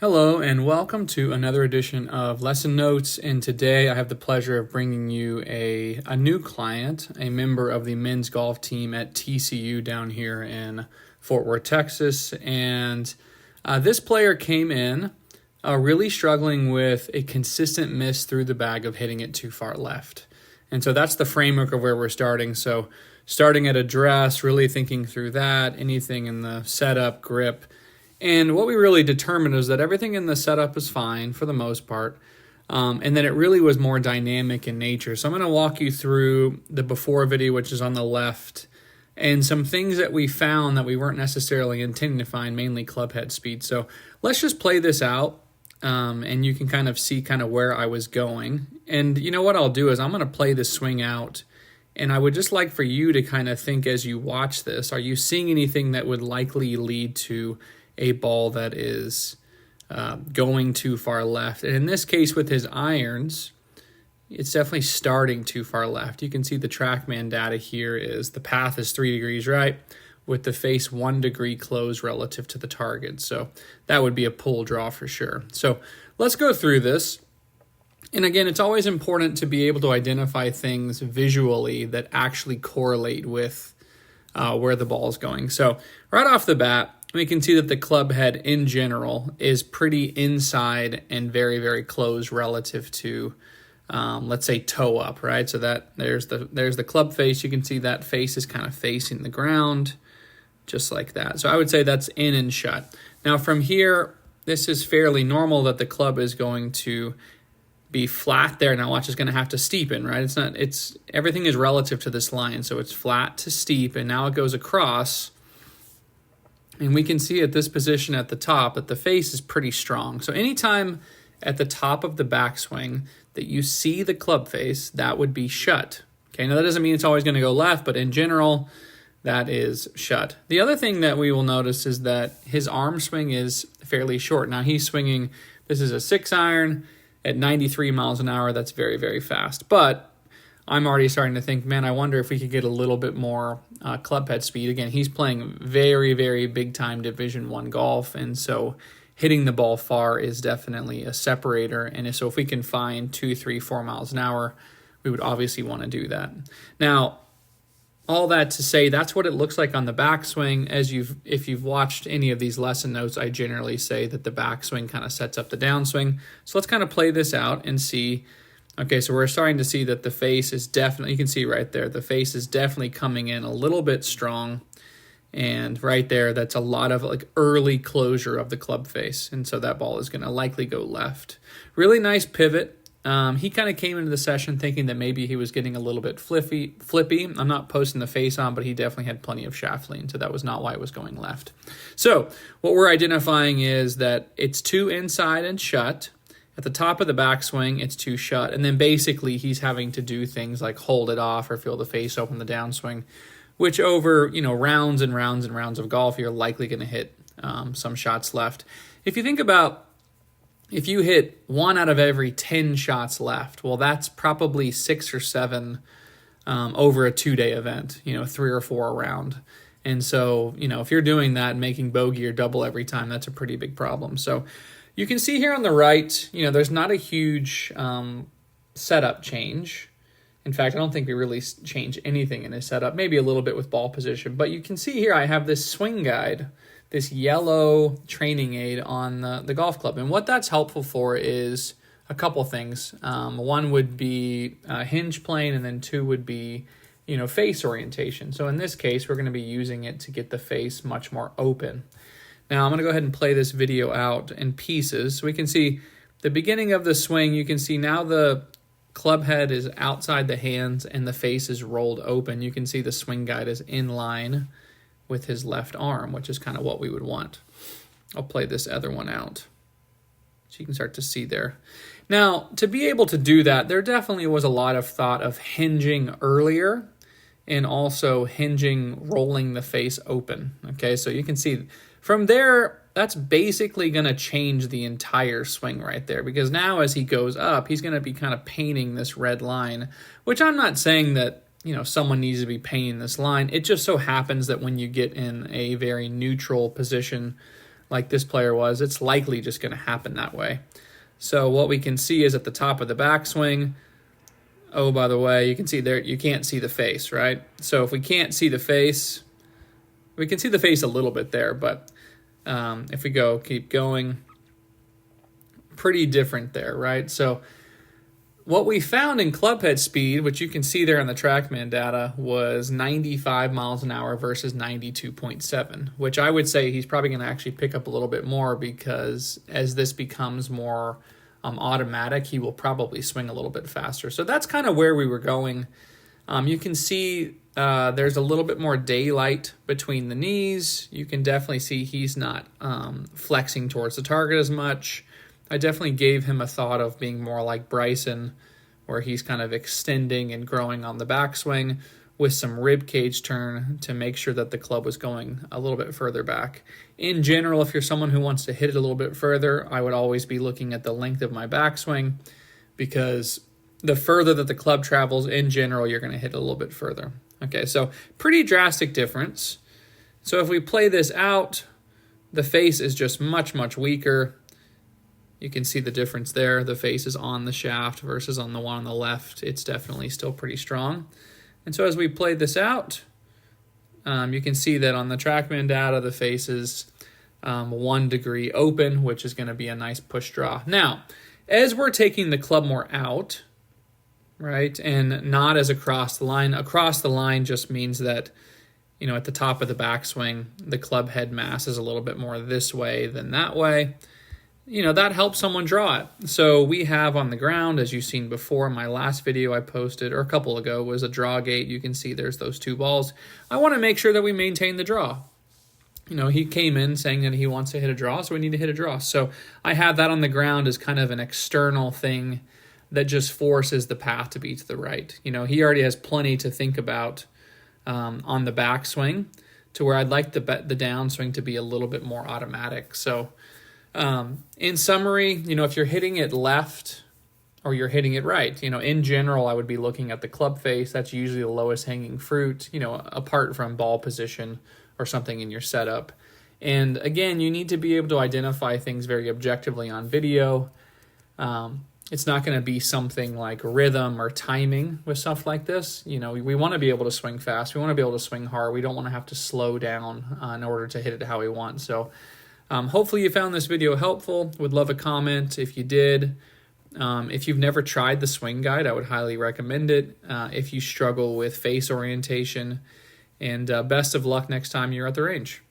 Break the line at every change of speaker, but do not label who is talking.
Hello and welcome to another edition of Lesson Notes, and today I have the pleasure of bringing you a new client, a member of the men's golf team at TCU down here in Fort Worth, Texas. And this player came in really struggling with a consistent miss through the bag of hitting it too far left. And so that's the framework of where we're starting. So starting at address, really thinking through that, anything in the setup, grip. And what we really determined is that everything in the setup is fine for the most part, and then it really was more dynamic in nature. So I'm going to walk you through the before video, which is on the left, and some things that we found that we weren't necessarily intending to find, mainly club head speed. So let's just play this out, and you can kind of see kind of where I was going. And you know what I'll do is I'm going to play this swing out, and I would just like for you to kind of think as you watch this, are you seeing anything that would likely lead to a ball that is going too far left? And in this case with his irons, it's definitely starting too far left. You can see the TrackMan data here is the path is 3 degrees right with the face 1 degree closed relative to the target. So that would be a pull draw for sure. So let's go through this. And again, it's always important to be able to identify things visually that actually correlate with where the ball is going. So right off the bat, we can see that the club head in general is pretty inside and very, very close relative to, let's say, toe up, right? So that there's the club face. You can see that face is kind of facing the ground, just like that. So I would say that's in and shut. Now from here, this is fairly normal that the club is going to be flat there. Now watch, it's going to have to steepen, right? Everything is relative to this line. So it's flat to steep, and now it goes across. And we can see at this position at the top that the face is pretty strong. So anytime at the top of the backswing that you see the club face, that would be shut. Okay, now that doesn't mean it's always going to go left, but in general, that is shut. The other thing that we will notice is that his arm swing is fairly short. Now he's swinging, this is a 6-iron at 93 miles an hour. That's very, very fast. But I'm already starting to think, man, I wonder if we could get a little bit more club head speed. Again, he's playing very, very big-time Division I golf, and so hitting the ball far is definitely a separator. And so if we can find 2, 3, 4 miles an hour, we would obviously want to do that. Now, all that to say, that's what it looks like on the backswing. If you've watched any of these lesson notes, I generally say that the backswing kind of sets up the downswing. So let's kind of play this out and see. Okay, so we're starting to see that the face is definitely, you can see right there, the face is definitely coming in a little bit strong. And right there, that's a lot of like early closure of the club face. And so that ball is going to likely go left. Really nice pivot. He kind of came into the session thinking that maybe he was getting a little bit flippy. I'm not posting the face on, but he definitely had plenty of shaft lean, so that was not why it was going left. So what we're identifying is that it's too inside and shut. At the top of the backswing, it's too shut. And then basically he's having to do things like hold it off or feel the face open the downswing, which over rounds and rounds and rounds of golf, you're likely going to hit some shots left. If you think about if you hit 1 out of every 10 shots left, well, that's probably 6 or 7 over a 2-day event, 3 or 4 around. And so, if you're doing that and making bogey or double every time, that's a pretty big problem. So you can see here on the right, there's not a huge setup change. In fact, I don't think we really change anything in his setup, maybe a little bit with ball position. But you can see here I have this swing guide, this yellow training aid on the golf club. And what that's helpful for is a couple things. One would be hinge plane, and then 2 would be face orientation. So in this case, we're going to be using it to get the face much more open. Now I'm going to go ahead and play this video out in pieces. So we can see the beginning of the swing. You can see now the club head is outside the hands and the face is rolled open. You can see the swing guide is in line with his left arm, which is kind of what we would want. I'll play this other one out so you can start to see there. Now, to be able to do that, there definitely was a lot of thought of hinging earlier and also hinging, rolling the face open. Okay, so you can see from there, that's basically going to change the entire swing right there, because now as he goes up, he's going to be kind of painting this red line, which I'm not saying that someone needs to be painting this line. It just so happens that when you get in a very neutral position like this player was, it's likely just going to happen that way. So what we can see is at the top of the backswing, oh, by the way, you can see there, you can't see the face, right? So if we can't see the face, we can see the face a little bit there, but if we keep going, pretty different there, right? So what we found in club head speed, which you can see there on the TrackMan data, was 95 miles an hour versus 92.7, which I would say he's probably going to actually pick up a little bit more, because as this becomes more automatic, he will probably swing a little bit faster. So that's kind of where we were going. You can see there's a little bit more daylight between the knees. You can definitely see he's not flexing towards the target as much. I definitely gave him a thought of being more like Bryson, where he's kind of extending and growing on the backswing with some rib cage turn to make sure that the club was going a little bit further back. In general, if you're someone who wants to hit it a little bit further, I would always be looking at the length of my backswing, because the further that the club travels, in general, you're going to hit it a little bit further. Okay, so pretty drastic difference. So if we play this out, the face is just much, much weaker. You can see the difference there. The face is on the shaft versus on the one on the left. It's definitely still pretty strong. And so as we play this out, you can see that on the TrackMan data, the face is 1 degree open, which is going to be a nice push draw. Now, as we're taking the club more out, right, and not as across the line just means that, you know, at the top of the backswing, the club head mass is a little bit more this way than that way. You know, that helps someone draw it. So we have on the ground, as you've seen before, my last video I posted, or a couple ago, was a draw gate. You can see there's those 2 balls. I want to make sure that we maintain the draw. You know, he came in saying that he wants to hit a draw, so we need to hit a draw. So I have that on the ground as kind of an external thing that just forces the path to be to the right. You know, he already has plenty to think about on the backswing, to where I'd like the downswing to be a little bit more automatic. So in summary, you know, if you're hitting it left or you're hitting it right, you know, in general, I would be looking at the club face. That's usually the lowest hanging fruit, you know, apart from ball position or something in your setup. And again, you need to be able to identify things very objectively on video. It's not going to be something like rhythm or timing with stuff like this. You know, we want to be able to swing fast. We want to be able to swing hard. We don't want to have to slow down in order to hit it how we want. So hopefully you found this video helpful. Would love a comment if you did. If you've never tried the swing guide, I would highly recommend it if you struggle with face orientation. And best of luck next time you're at the range.